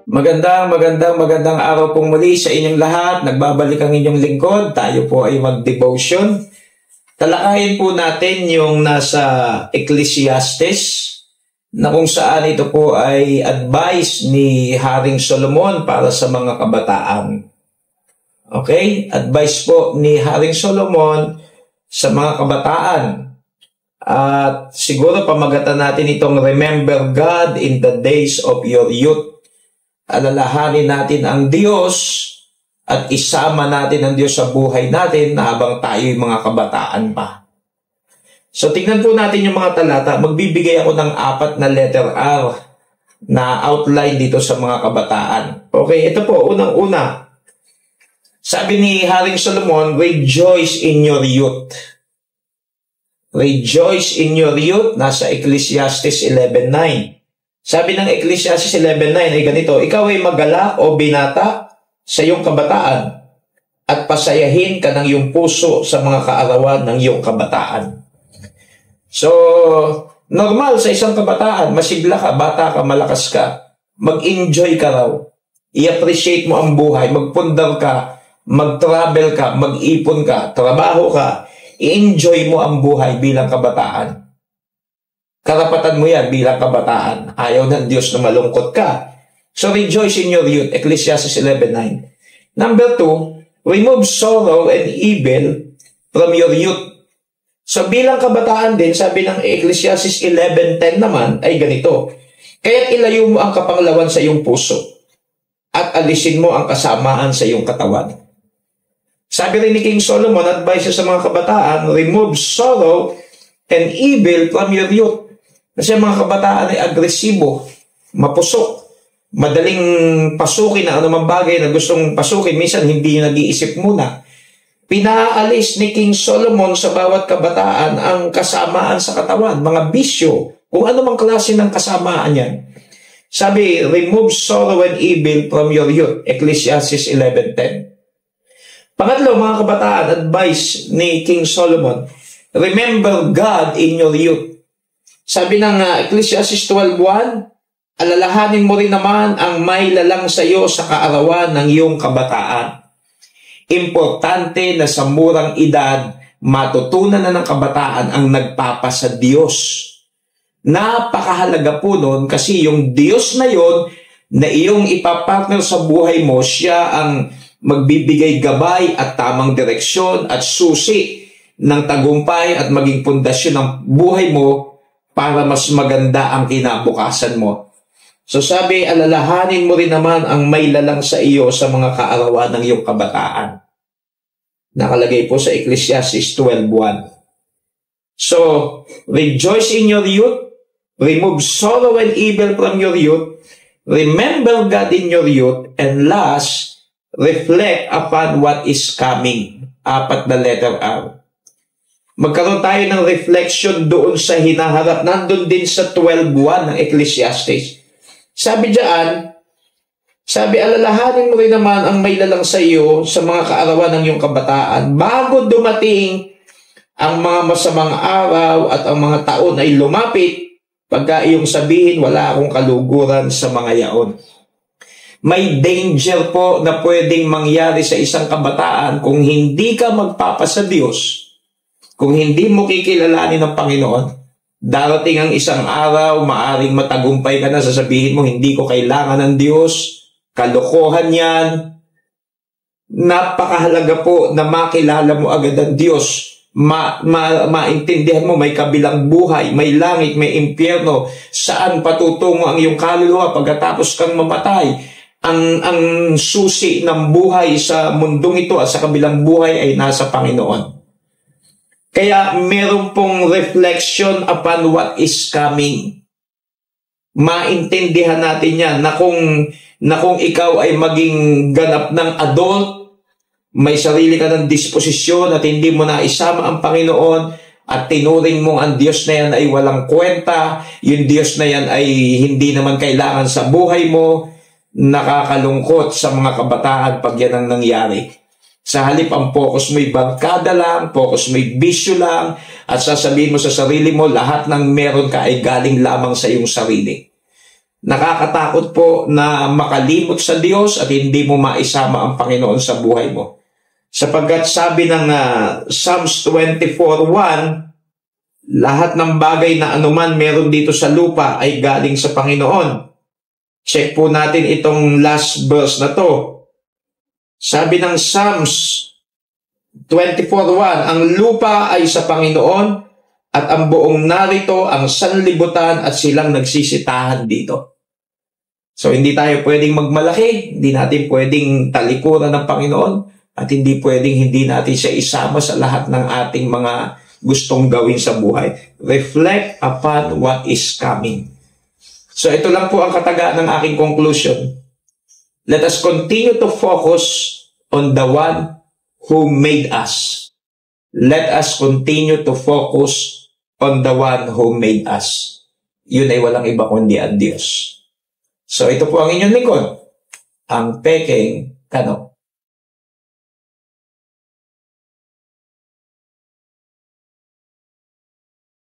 Magandang araw pong muli sa inyong lahat. Nagbabalik ang inyong lingkod. Tayo po ay mag-devotion. Talakayin po natin yung nasa Ecclesiastes na kung saan ito po ay advice ni Haring Solomon para sa mga kabataan. Okay? Advice po ni Haring Solomon sa mga kabataan. At siguro pamagatan natin itong Remember God in the days of your youth. Alalahanin natin ang Diyos at isama natin ang Diyos sa buhay natin habang tayo'y mga kabataan pa. So tingnan po natin yung mga talata. Magbibigay ako ng 4 na letter R na outline dito sa mga kabataan. Okay, ito po, unang-una. Sabi ni Haring Solomon, rejoice in your youth. Rejoice in your youth, nasa Ecclesiastes 11:9. Sabi ng Ecclesiastes 11:9 ay ganito, ikaw ay magalak o binata sa iyong kabataan at pasayahin ka ng iyong puso sa mga kaarawan ng iyong kabataan. So, normal sa isang kabataan, masigla ka, bata ka, malakas ka, mag-enjoy ka raw, i-appreciate mo ang buhay, magpundar ka, mag-travel ka, mag-ipon ka, trabaho ka, i-enjoy mo ang buhay bilang kabataan. Karapatan mo yan bilang kabataan. Ayaw ng Diyos na malungkot ka. So rejoice in your youth. Ecclesiastes 11:9. Number 2, remove sorrow and evil from your youth. So bilang kabataan din, sabi ng Ecclesiastes 11:10 naman ay ganito. Kaya't ilayo mo ang kapanglawan sa iyong puso at alisin mo ang kasamaan sa iyong katawan. Sabi rin ni King Solomon, advice sa mga kabataan, remove sorrow and evil from your youth. Kasi ang mga kabataan ay agresibo, mapusok, madaling pasukin na anumang bagay na gustong pasukin. Minsan hindi nag-iisip muna. Pinaalis ni King Solomon sa bawat kabataan ang kasamaan sa katawan, mga bisyo, kung anumang klase ng kasamaan yan. Sabi, remove sorrow and evil from your youth, Ecclesiastes 11:10. Pangatlo, mga kabataan, advice ni King Solomon, remember God in your youth. Sabi ng Ecclesiastes 12:1, alalahanin mo rin naman ang may lalang sa iyo sa kaarawan ng iyong kabataan. Importante na sa murang edad, matutunan na ng kabataan ang nagpapa sa Diyos. Napakahalaga po nun kasi yung Diyos na yon na iyong ipapartner sa buhay mo, siya ang magbibigay gabay at tamang direksyon at susi ng tagumpay at maging pundasyon ng buhay mo para mas maganda ang kinabukasan mo. So sabi, alalahanin mo rin naman ang may lalang sa iyo sa mga kaarawan ng iyong kabataan. Nakalagay po sa Ecclesiastes 12:1. So, rejoice in your youth, remove sorrow and evil from your youth, remember God in your youth, and last, reflect upon what is coming. 4 na letter R. Magkaroon tayo ng reflection doon sa hinaharap. Nandun din sa 12:1 ng Ecclesiastes. Sabi diyan, sabi, alalahanin mo rin naman ang may lalang sa iyo sa mga kaarawan ng iyong kabataan bago dumating ang mga masamang araw at ang mga taon ay lumapit pagka iyong sabihin, wala akong kaluguran sa mga yaon. May danger po na pwedeng mangyari sa isang kabataan kung hindi ka magpapa sa Diyos. Kung hindi mo kikilalanin ng Panginoon, darating ang isang araw, maaring matagumpay ka na, sasabihin mo, hindi ko kailangan ng Diyos, kalokohan yan. Napakahalaga po na makilala mo agad ang Diyos. Maintindihan mo, may kabilang buhay, may langit, may impyerno, saan patutungo ang iyong kaluluwa pagkatapos kang mamatay. Ang susi ng buhay sa mundong ito at sa kabilang buhay ay nasa Panginoon. Kaya meron pong reflection upon what is coming. Maintindihan natin yan na kung ikaw ay maging ganap ng adult, may sarili ka ng disposisyon at hindi mo na isama ang Panginoon at tinuring mong ang Diyos na yan ay walang kwenta, yung Diyos na yan ay hindi naman kailangan sa buhay mo, nakakalungkot sa mga kabataan pag yan ang nangyari. Sa halip, ang focus mo'y barkada lang, focus mo'y bisyo lang, at sasabihin mo sa sarili mo, lahat ng meron ka ay galing lamang sa iyong sarili. Nakakatakot po na makalimot sa Diyos at hindi mo maisama ang Panginoon sa buhay mo. Sapagkat sabi ng Psalms 24:1, lahat ng bagay na anuman meron dito sa lupa ay galing sa Panginoon. Check po natin itong last verse na to. Sabi ng Psalms 24:1, ang lupa ay sa Panginoon at ang buong narito ang sanlibutan at silang nagsisitahan dito. So hindi tayo pwedeng magmalaki, hindi natin pwedeng talikuran ng Panginoon, at hindi pwedeng hindi natin siya isama sa lahat ng ating mga gustong gawin sa buhay. Reflect upon what is coming. So ito lang po ang katagaan ng aking conclusion. Let us continue to focus on the one who made us. Let us continue to focus on the one who made us. Yun ay walang iba kundi ang Diyos. So ito po ang inyong lingkod, ang Peking Kano.